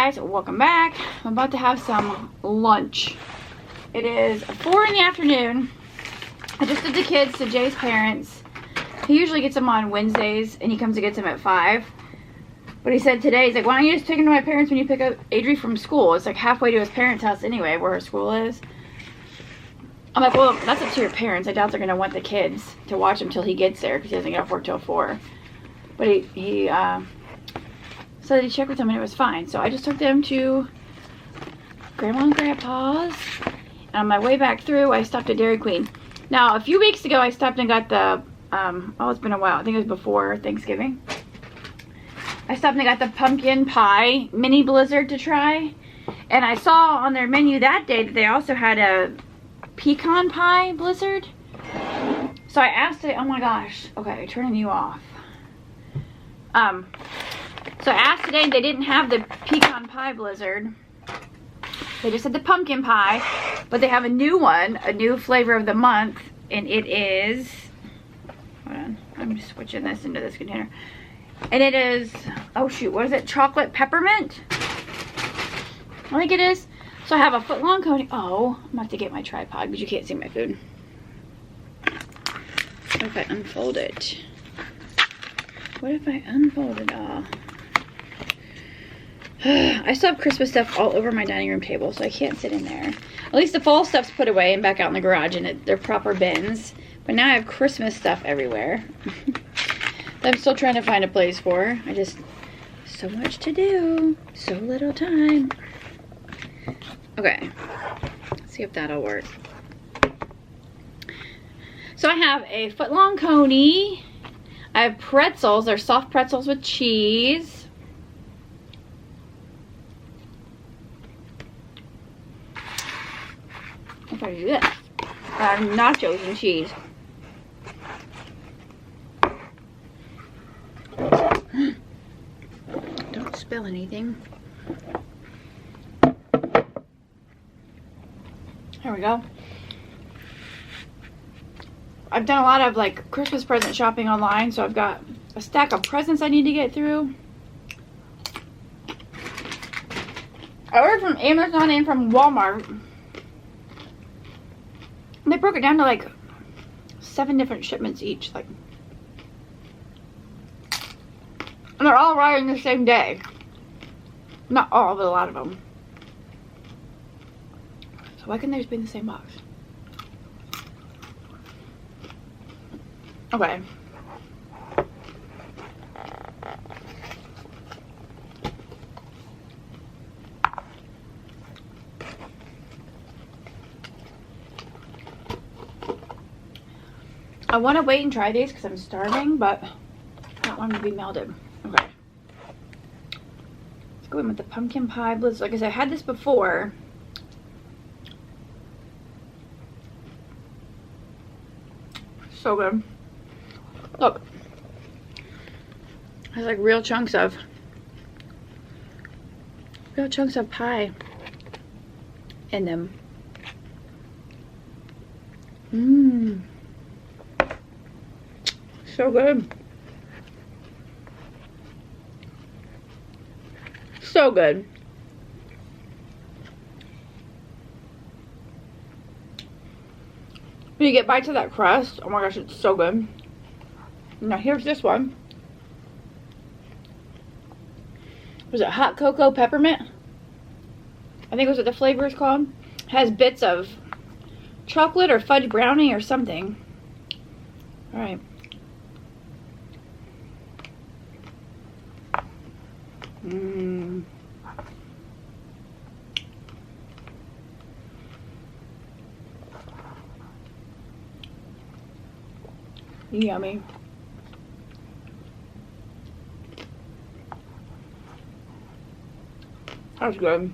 guys, welcome back. I'm about to have some lunch. It is 4 in the afternoon. I just took the kids to Jay's parents. He usually gets them on Wednesdays and he comes and gets them at 5. But he said today, he's like, why don't you just take them to my parents when you pick up Adri from school? It's like halfway to his parents' house anyway, where her school is. I'm like, well, that's up to your parents. I doubt they're going to want the kids to watch him till he gets there because he doesn't get off work till 4. But he so that he checked with them and it was fine. So I just took them to Grandma and Grandpa's. And on my way back through, I stopped at Dairy Queen. Now, a few weeks ago, I stopped and got the, oh, it's been a while. I think it was before Thanksgiving. I stopped and got the pumpkin pie mini blizzard to try. And I saw on their menu that day that they also had a pecan pie blizzard. So I asked it, oh my gosh. Okay, turning you off. So I asked today, they didn't have the pecan pie blizzard. They just had the pumpkin pie, but they have a new one, a new flavor of the month, and it is, hold on, I'm just switching this into this container. And it is, oh shoot, what is it? Chocolate peppermint? I think it is. So I have a foot-long coney. Oh, I'm gonna have to get my tripod because you can't see my food. What if I unfold it? What if I unfold it all? I still have Christmas stuff all over my dining room table, so I can't sit in there. At least the fall stuff's put away and back out in the garage in their proper bins. But now I have Christmas stuff everywhere. that I'm still trying to find a place for. I just, so much to do, so little time. Okay, let's see if that'll work. So I have a foot-long coney. I have pretzels. They're soft pretzels with cheese. What do I do this? I have nachos and cheese. Don't spill anything. There we go. I've done a lot of like Christmas present shopping online, so I've got a stack of presents I need to get through. I ordered from Amazon and from Walmart. They broke it down to like 7 different shipments each, like, and they're all arriving the same day. Not all, but a lot of them. So why couldn't they just be in the same box? Okay. I want to wait and try these because I'm starving, but I don't want them to be melted. Okay. Let's go in with the pumpkin pie blizzard. Like I said, I had this before. So good. Look. There's like real chunks of pie in them. Mmm. So good. So good. When you get bites of that crust, oh my gosh, it's so good. Now here's this one. Was it hot cocoa peppermint? I think that's what the flavor is called. It has bits of chocolate or fudge brownie or something. All right. Mmm. Yummy. That's good.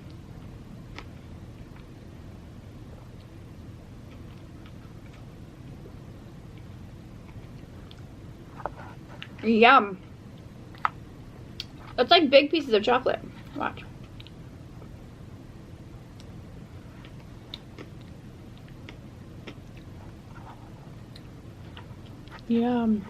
Yum. It's like big pieces of chocolate. Watch. Yum.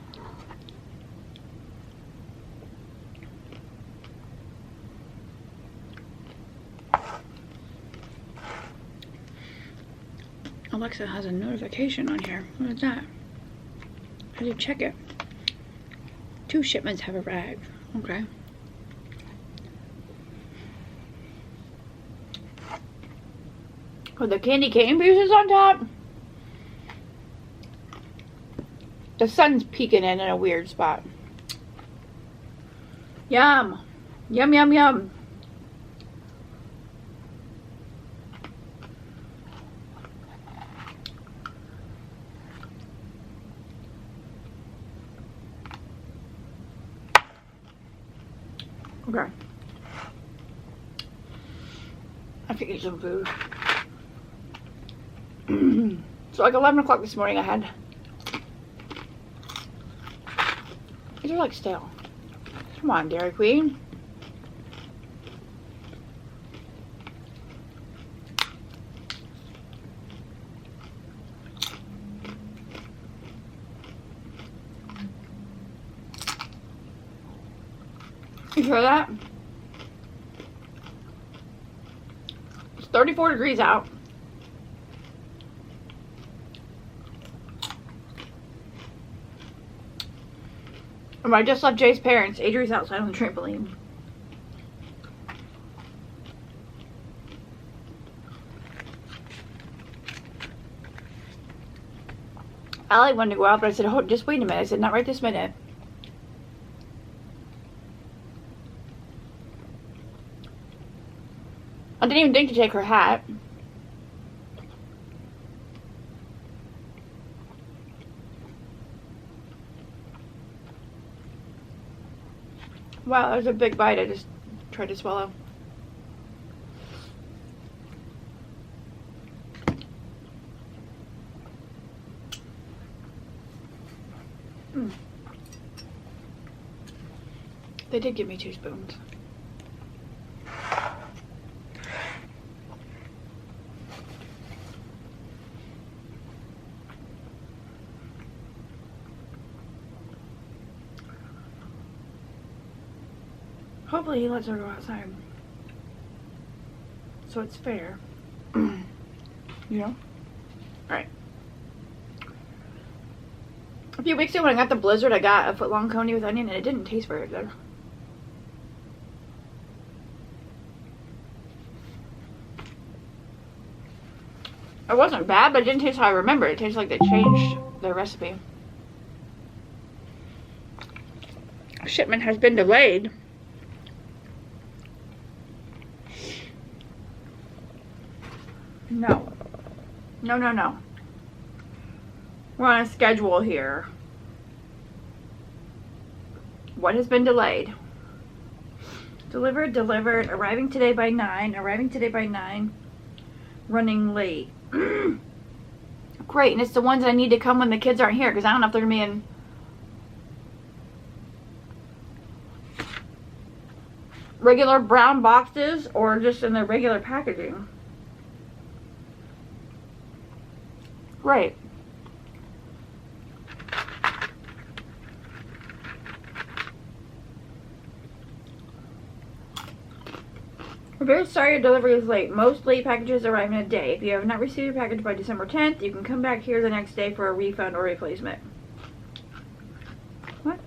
Alexa has a notification on here. What is that? I did check it. 2 shipments have arrived. Okay. With the candy cane pieces on top. The sun's peeking in a weird spot. Yum. Yum, yum, yum. Okay. I have to eat some food. So like 11 o'clock this morning I had, these are like stale. Come on, Dairy Queen. You hear that? It's 34 degrees out. And I just left Jay's parents. Adri's outside on the trampoline. Allie wanted to go out, but I said, "Oh, just wait a minute." I said, "Not right this minute." I didn't even think to take her hat. Wow, that was a big bite I just tried to swallow. They did give me 2 spoons. Hopefully he lets her go outside. So it's fair. You know? Alright. A few weeks ago when I got the blizzard, I got a foot-long coney with onion and it didn't taste very good. It wasn't bad, but it didn't taste how I remember. It tastes like they changed their recipe. Shipment has been delayed. No. No, no, no. We're on a schedule here. What has been delayed? Delivered, arriving today by 9, running late. Great, and it's the ones I need to come when the kids aren't here, because I don't know if they're going to be in regular brown boxes or just in their regular packaging. Great. We're very sorry your delivery is late. Most late packages arrive in a day. If you have not received your package by December 10th, you can come back here the next day for a refund or replacement. What?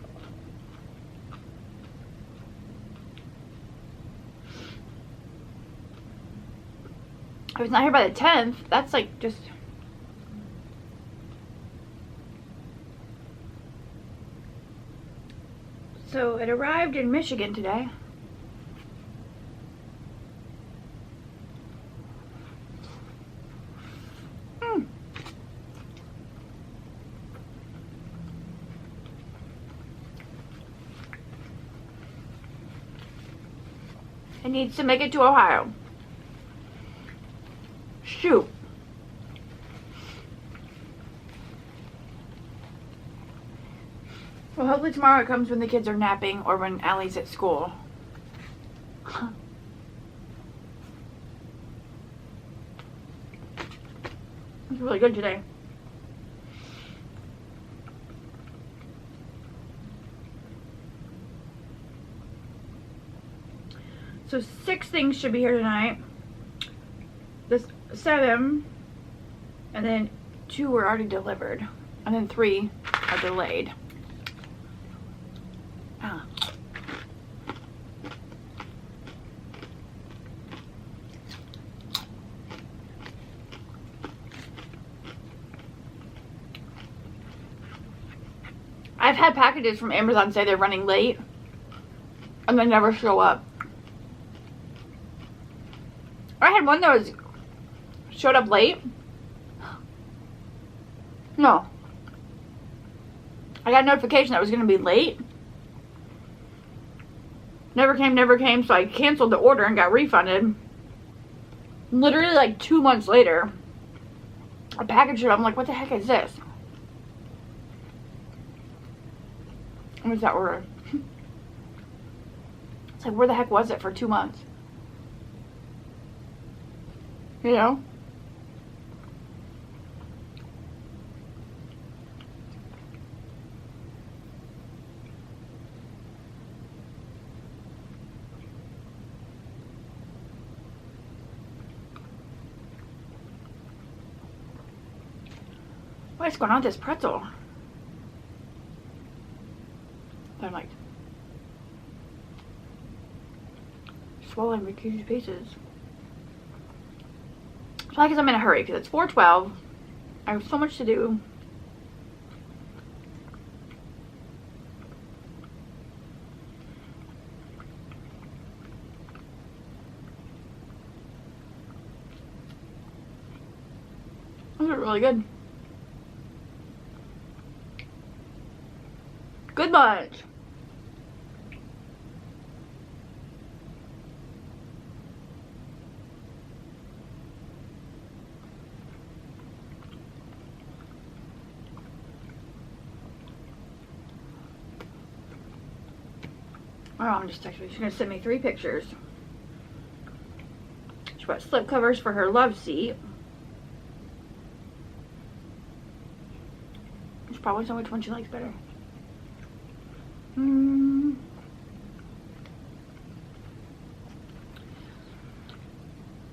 If it's not here by the 10th, that's like just... So it arrived in Michigan today. It needs to make it to Ohio. Shoot. Well, hopefully tomorrow it comes when the kids are napping or when Allie's at school. It's really good today. So 6 things should be here tonight. This 7, and And then 2 were already delivered. And then 3 are delayed. Ah. I've had packages from Amazon say they're running late and they never show up. I had one that showed up late. No. I got a notification that it was going to be late. Never came, so I canceled the order and got refunded. Literally like 2 months later, a package showed up. I'm like, what the heck is this? What was that order? It's like, where the heck was it for 2 months? You know? What's going on with this pretzel? I'm like swallowing big huge pieces. It's probably because I'm in a hurry because it's 4:12. I have so much to do. Those are really good. Good bunch. My mom just texted me. She's gonna send me 3 pictures. She bought slip covers for her love seat. She probably knows which one she likes better.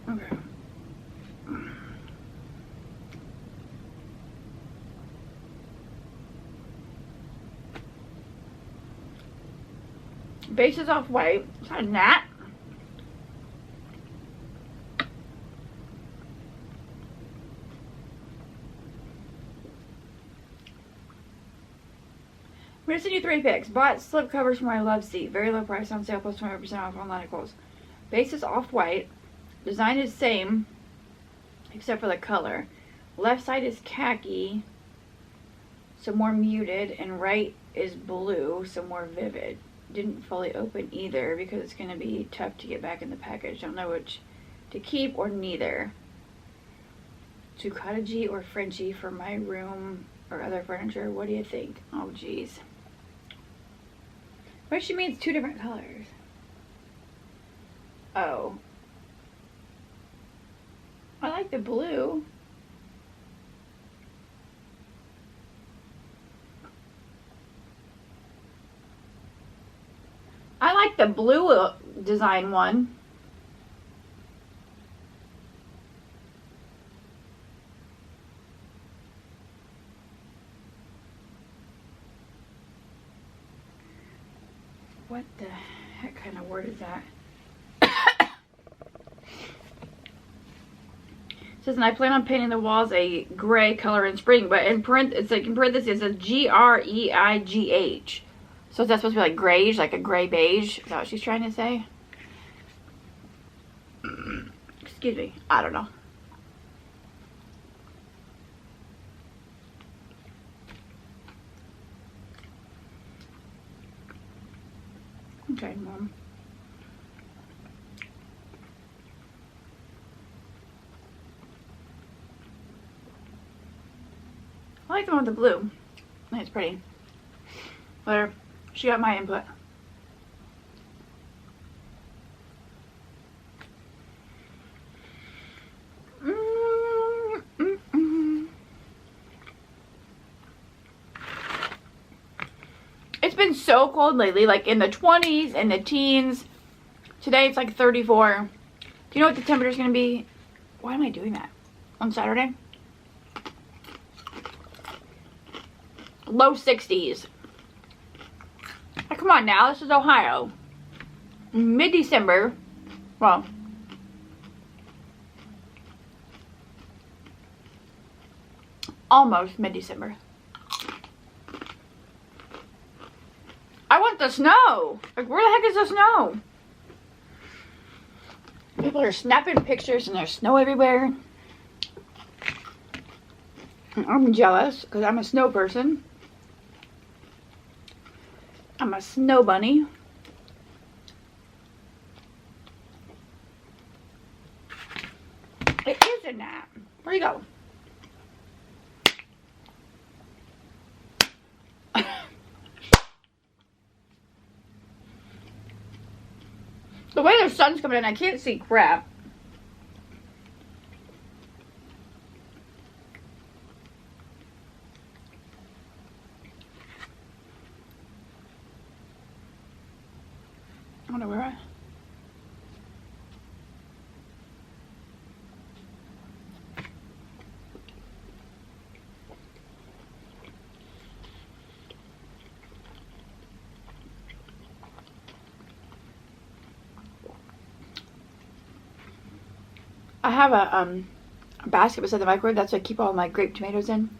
Okay. Base is off white. Is that a gnat? I'm gonna send you 3 pics. Bought slip covers for my love seat. Very low price on sale, plus 25% off on NACHOS. Base is off white. Design is same, except for the color. Left side is khaki, so more muted, and right is blue, so more vivid. Didn't fully open either because it's gonna be tough to get back in the package. Don't know which to keep or neither. Too cottagey or Frenchy for my room or other furniture. What do you think? Oh geez. What if she means 2 different colors? Oh. I like the blue. I like the blue design one. What the heck kind of word is that? It says, and I plan on painting the walls a gray color in spring, but in it's like in parentheses it says Greigh. So is that supposed to be like grayish, like a gray beige? Is that what she's trying to say? Excuse me. I don't know. Okay, Mom. I like the one with the blue. I think it's pretty. Whatever. She got my input. It's been so cold lately, like in the 20s and the teens. Today it's like 34. Do you know what the temperature is going to be? Why am I doing that? On Saturday? low 60s. Oh, come on now, this is Ohio. Mid-December. Well, almost mid-December. I want the snow. Like, where the heck is the snow? People are snapping pictures and there's snow everywhere. I'm jealous because I'm a snow person. I'm a snow bunny. It is a gnat. Where you go? The way the sun's coming in, I can't see crap. I wonder where I have a basket beside the microwave. That's what I keep all my grape tomatoes in.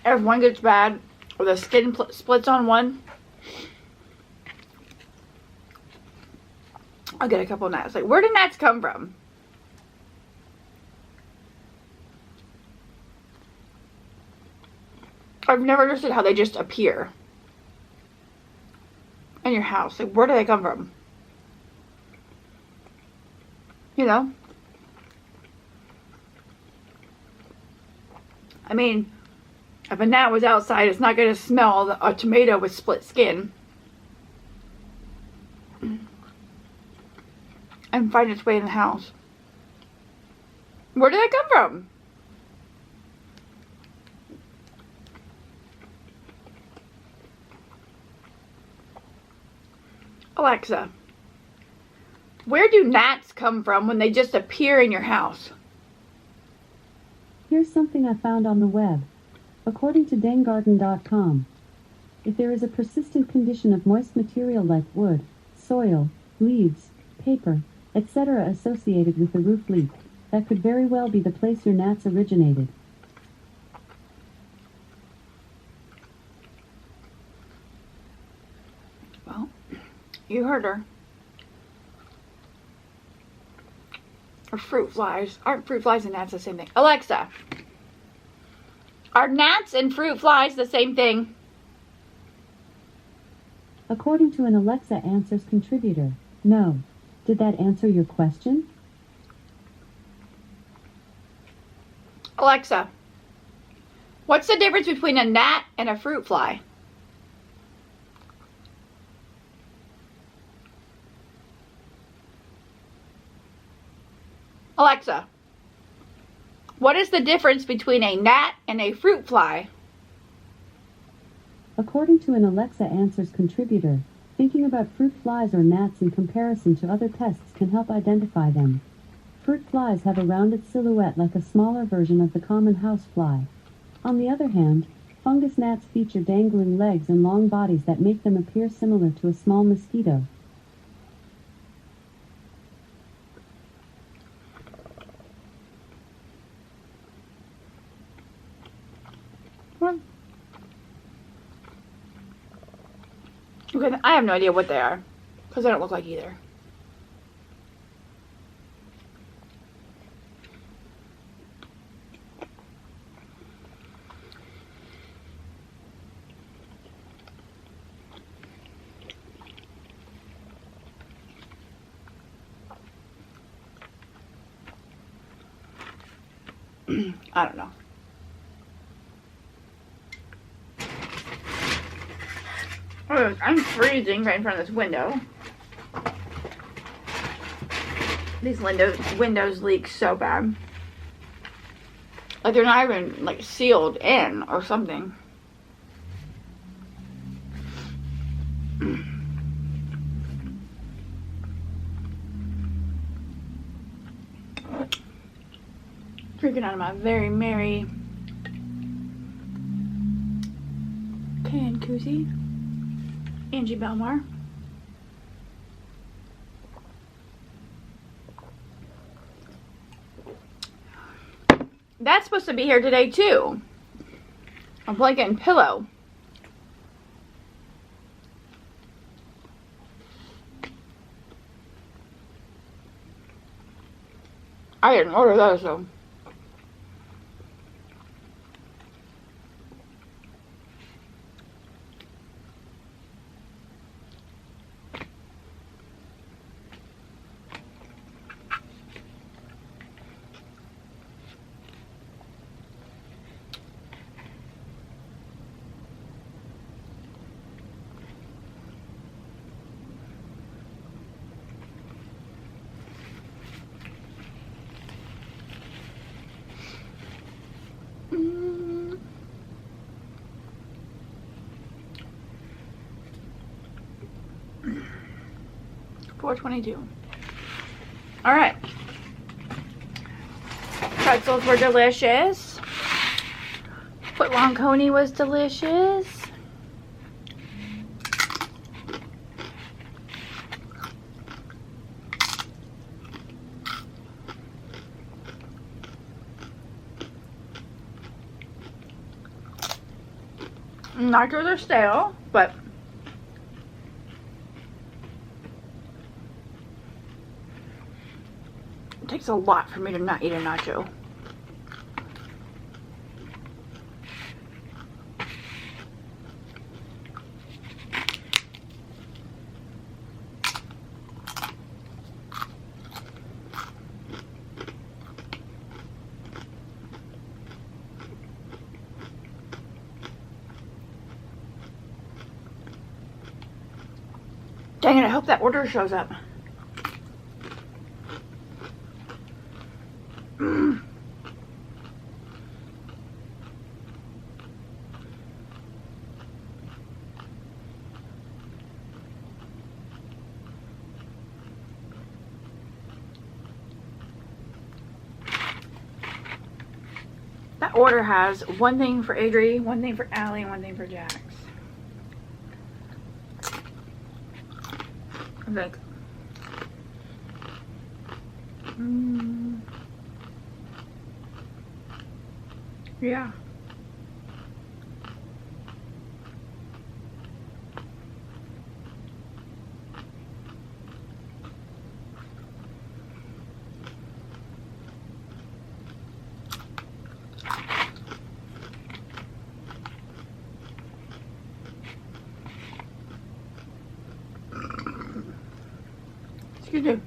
If one gets bad or the skin splits on one, I'll get a couple of gnats. Like, where do gnats come from? I've never understood how they just appear in your house. Like, where do they come from? You know? I mean, if a gnat was outside, it's not going to smell a tomato with split skin and find its way in the house. Where do they come from? Alexa, where do gnats come from when they just appear in your house? Here's something I found on the web. According to dangarden.com, if there is a persistent condition of moist material like wood, soil, leaves, paper, etc. associated with the roof leak, that could very well be the place your gnats originated. Well, you heard her. Or fruit flies. Aren't fruit flies and gnats the same thing? Alexa, are gnats and fruit flies the same thing? According to an Alexa Answers contributor, no. Did that answer your question? Alexa, what's the difference between a gnat and a fruit fly? Alexa, what is the difference between a gnat and a fruit fly? According to an Alexa Answers contributor, thinking about fruit flies or gnats in comparison to other pests can help identify them. Fruit flies have a rounded silhouette like a smaller version of the common housefly. On the other hand, fungus gnats feature dangling legs and long bodies that make them appear similar to a small mosquito. What? Okay, I have no idea what they are, because they don't look like either. I don't know. Oh, I'm freezing right in front of this window. These windows leak so bad. Like they're not even like sealed in or something. Drinking out of my very merry can koozie. Angie Belmar. That's supposed to be here today too. A blanket and pillow. I didn't order those though. $4.22. All right. Pretzels were delicious. Footlong Coney was delicious. Nachos are stale, but it takes a lot for me to not eat a nacho. Dang it, I hope that order shows up. That order has one thing for Adri, one thing for Allie, and one thing for Jax. I think. Yeah. Excuse me.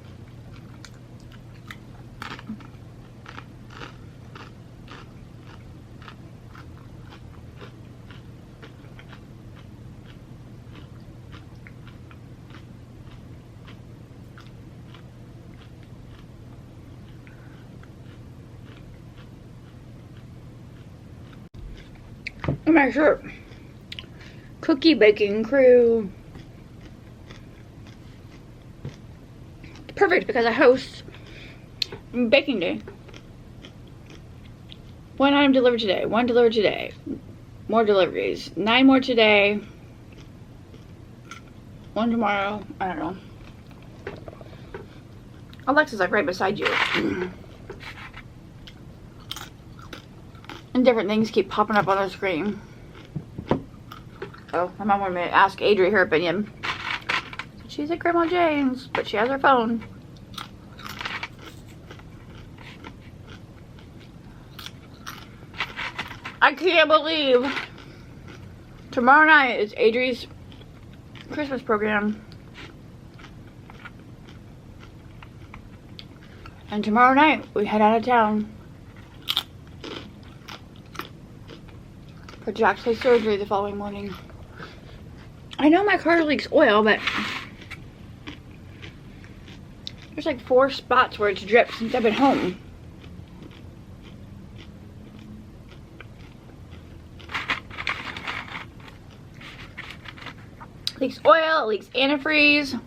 My shirt. Cookie baking crew. Perfect because I host baking day. One item delivered today. One delivered today. More deliveries. 9 more today. 1 tomorrow. I don't know. Alexa's like right beside you. And different things keep popping up on the screen. Oh, my mom wanted me to ask Adri her opinion. She's at Grandma Jane's, but she has her phone. I can't believe tomorrow night is Adri's Christmas program. And tomorrow night we head out of town for Jack's surgery the following morning. I know my car leaks oil, but there's like 4 spots where it's dripped since I've been home. It leaks oil, it leaks antifreeze.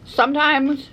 Sometimes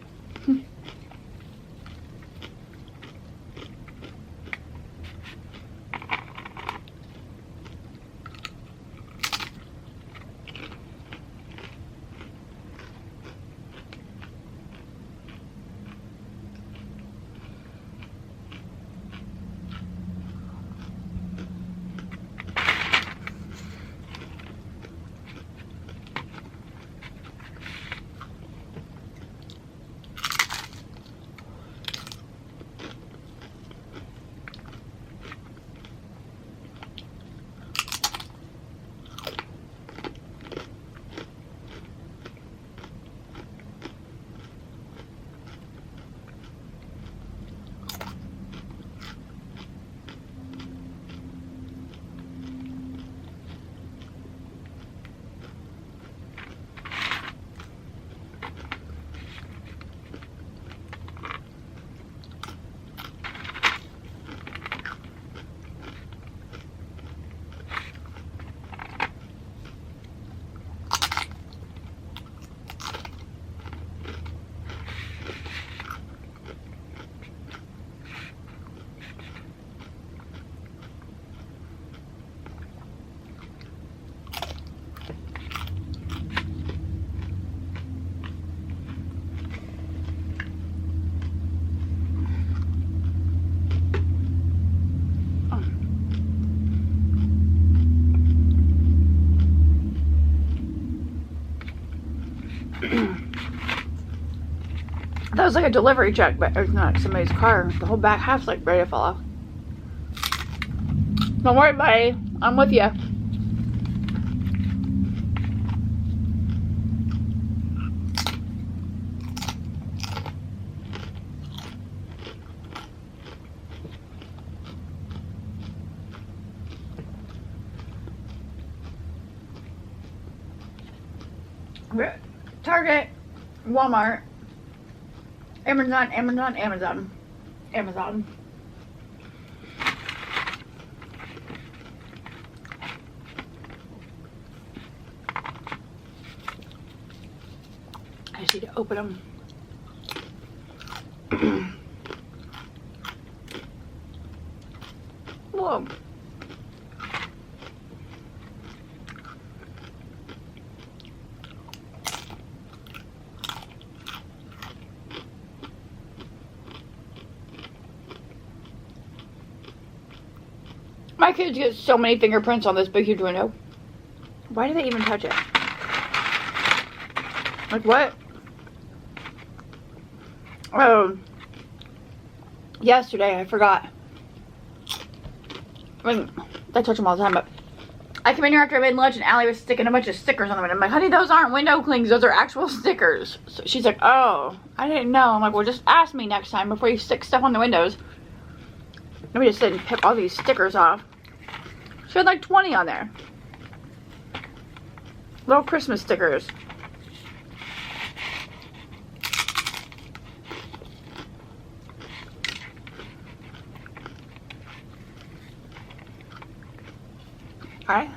That was like a delivery truck, but it's not somebody's car. The whole back half's like ready to fall off. Don't worry, buddy. I'm with you. Target, Walmart, Amazon. I just need to open them. Whoa. My kids get so many fingerprints on this big huge window. Why do they even touch it? Like what? Oh, yesterday I forgot. I mean, I touch them all the time, but I came in here after I made lunch and Allie was sticking a bunch of stickers on them, and I'm like, honey, those aren't window clings, those are actual stickers. So she's like, oh, I didn't know. I'm like, well, just ask me next time before you stick stuff on the windows. Let me just sit and pick all these stickers off. She had like 20 on there. Little Christmas stickers. Alright.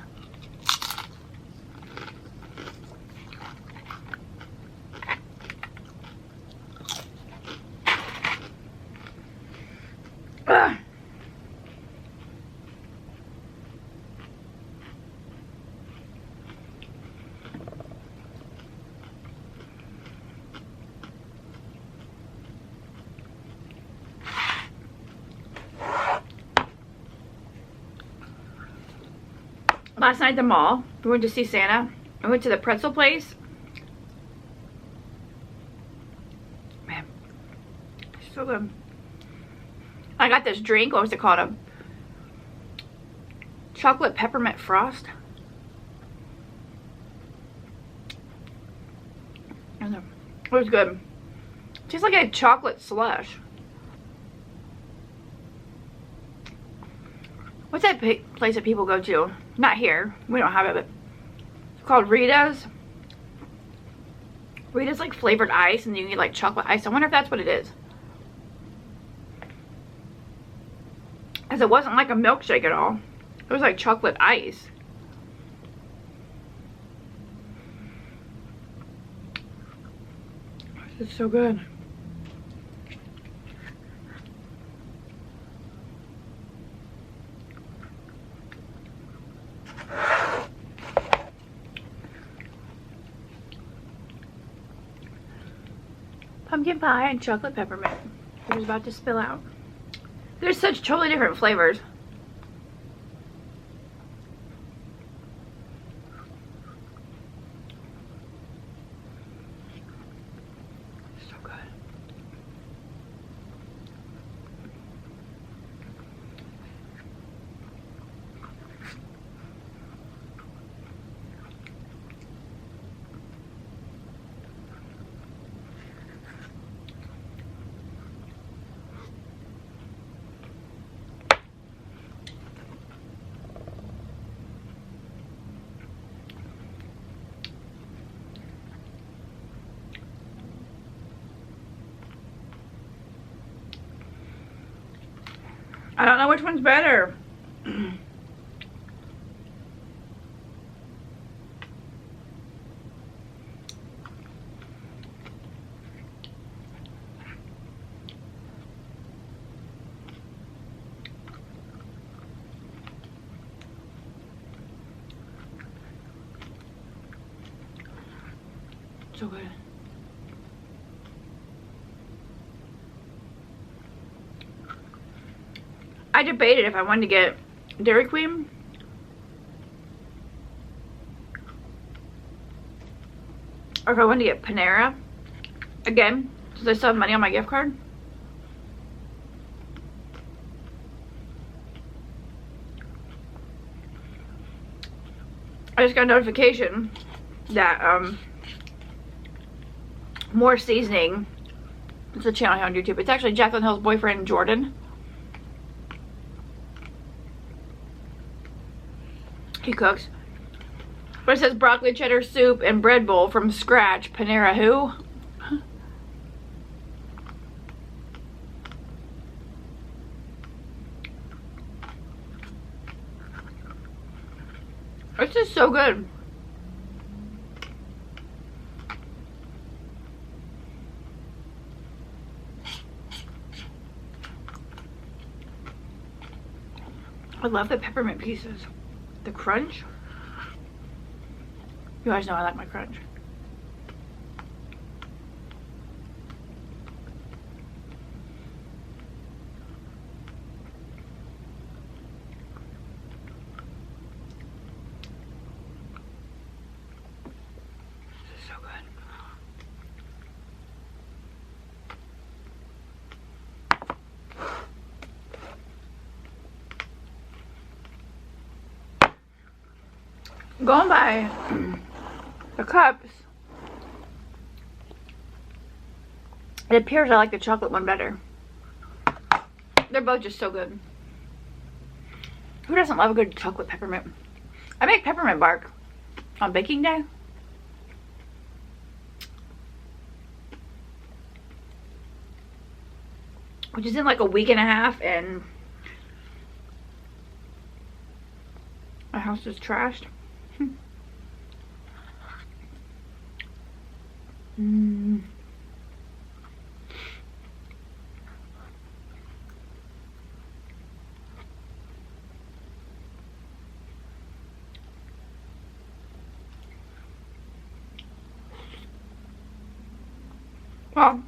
Last night at the mall, we went to see Santa. I went to the pretzel place. Man, so good. I got this drink. What was it called? A chocolate peppermint frost. I don't know. It was good. Tastes like a chocolate slush. What's that place that people go to? Not here. We don't have it, but it's called Rita's. Rita's like flavored ice, and you can get like chocolate ice. I wonder if that's what it is. Because it wasn't like a milkshake at all. It was like chocolate ice. It's so good. Pumpkin pie and chocolate peppermint. It was about to spill out. There's such totally different flavors. So good. I don't know which one's better. So good. I debated if I wanted to get Dairy Queen or if I wanted to get Panera. Again, Does I still have money on my gift card? I just got a notification that More Seasoning, it's a channel here on YouTube. It's actually Jaclyn Hill's boyfriend, Jordan. He cooks. But it says broccoli cheddar soup and bread bowl from scratch. Panera who? It's just so good. I love the peppermint pieces. The crunch. You guys know I like my crunch. This is so good. Going by the cups, it appears I like the chocolate one better. They're both just so good. Who doesn't love a good chocolate peppermint? I make peppermint bark on baking day. Which is in like a week and a half, and my house is trashed. Well,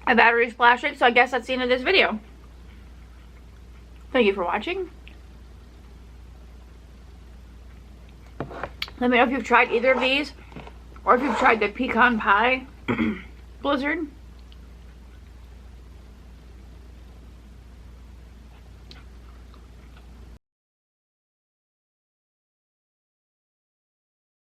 my battery's flashing, so I guess that's the end of this video. Thank you for watching. Let me know if you've tried either of these, or if you've tried the pecan pie blizzard.